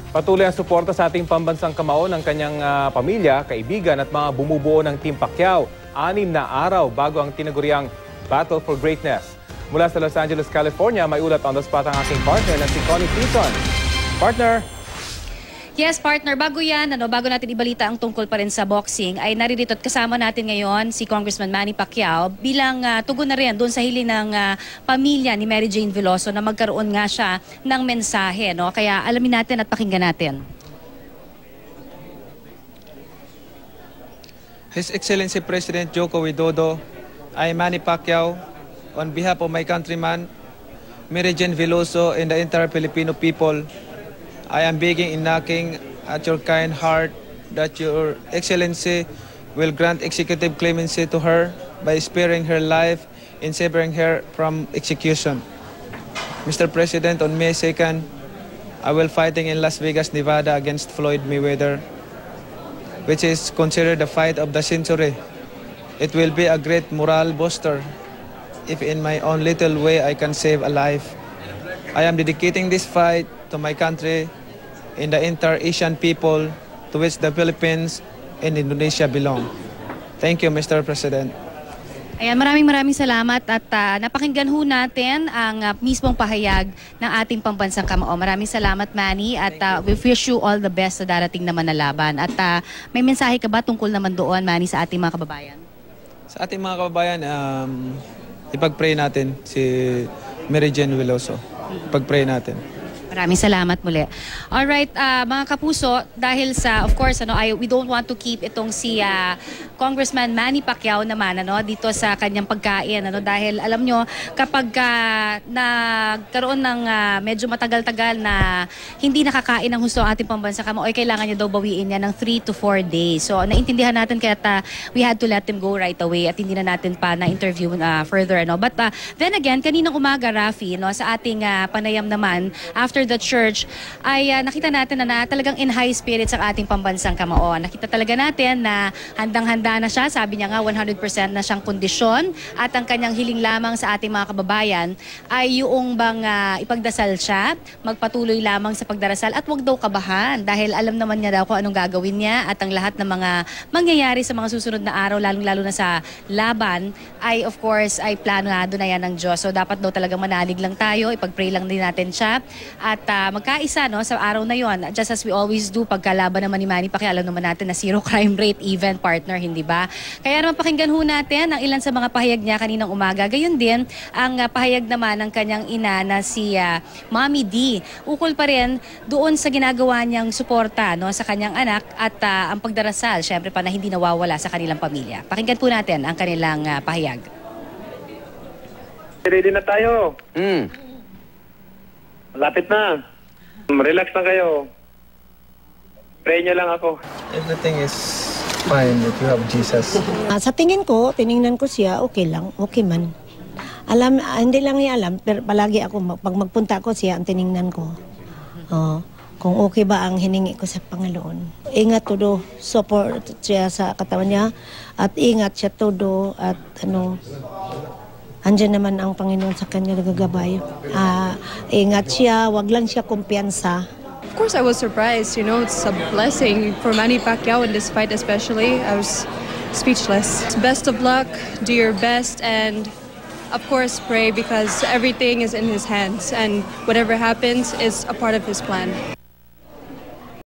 Patuloy ang suporta sa ating pambansang kamao ng kanyang pamilya, kaibigan at mga bumubuo ng Team Pacquiao. 6 na araw bago ang tinaguriang Battle for Greatness. Mula sa Los Angeles, California, may ulat on the spot ang aking partner na si Connie Tison. Partner! Yes, partner. Bago yan, bago natin ibalita ang tungkol pa rin sa boxing, ay naririto at kasama natin ngayon si Congressman Manny Pacquiao bilang tugon na rin doon sa hiling ng pamilya ni Mary Jane Veloso na magkaroon nga siya ng mensahe. No? Kaya alamin natin at pakinggan natin. His Excellency President Joko Widodo, I, Manny Pacquiao, on behalf of my countryman, Mary Jane Veloso and the entire Filipino people, I am begging and knocking at your kind heart that your Excellency will grant executive clemency to her by sparing her life and severing her from execution. Mr. President, on May 2nd, I will fighting in Las Vegas, Nevada against Floyd Mayweather, which is considered the fight of the century. It will be a great morale booster if in my own little way I can save a life. I am dedicating this fight to my country and the entire Asian people to which the Philippines and Indonesia belong. Thank you, Mr. President. Ayan, maraming salamat at napakinggan ho natin ang mismong pahayag ng ating pambansang kamao. Maraming salamat, Manny, at we wish you all the best sa darating naman na laban. At may mensahe ka ba tungkol naman doon, Manny, sa ating mga kababayan? Sa ating mga kababayan, ipag-pray natin si Mary Jane Veloso. Ipag-pray natin. Maraming salamat muli. Alright, mga kapuso, dahil sa, of course, we don't want to keep itong si Congressman Manny Pacquiao naman dito sa kanyang pagkain. Dahil alam nyo, kapag nagkaroon ng medyo matagal-tagal na hindi nakakain ng husto ang ating pambansa kamao, ay kailangan niya daw bawiin niya ng 3 to 4 days. So, naintindihan natin kaya we had to let him go right away at hindi na natin pa na-interview further. But then again, kaninang umaga, Rafi, sa ating panayam naman, after the church, ay nakita natin na talagang in high spirits ang ating pambansang kamao. Nakita talaga natin na handang-handa na siya. Sabi niya nga 100% na siyang kondisyon at ang kanyang hiling lamang sa ating mga kababayan ay yung bang ipagdasal siya, magpatuloy lamang sa pagdarasal at wag daw kabahan dahil alam naman niya daw kung anong gagawin niya at ang lahat ng mga mangyayari sa mga susunod na araw, lalong-lalo na sa laban, ay of course ay planado na yan ng Diyos. So dapat daw talagang manalig lang tayo, ipag-pray lang din natin siya at magkaisa sa araw na yon, just as we always do pagkalaban naman ni Manny Pacquiao, alam naman natin na zero crime rate even, partner, hindi ba? Kaya naman pakinggan ho natin ang ilan sa mga pahayag niya kaninang umaga. Gayon din ang pahayag naman ng kanyang ina na si Mommy D. Ukol pa rin doon sa ginagawa niyang suporta sa kanyang anak at ang pagdarasal, syempre pa na hindi nawawala sa kanilang pamilya. Pakinggan po natin ang kanilang pahayag. Ready na tayo. Malapit na. Relax na kayo. Pray niyo lang ako. Everything is fine if you have Jesus. Sa tingin ko, tiningnan ko siya, okay lang, okay man. Hindi lang niya alam, pero palagi ako, pag magpunta ko siya, ang tiningnan ko. Kung okay ba ang hiningi ko sa Panginoon. Ingat todo, support siya sa katawan niya, at ingat siya todo, at andyan naman ang Panginoon sa kanya nagagabay. Ingat siya, wag lang siya kumpiyansa. Of course, I was surprised. It's a blessing for Manny Pacquiao in this fight especially. I was speechless. Best of luck, do your best, and of course pray because everything is in his hands and whatever happens is a part of his plan.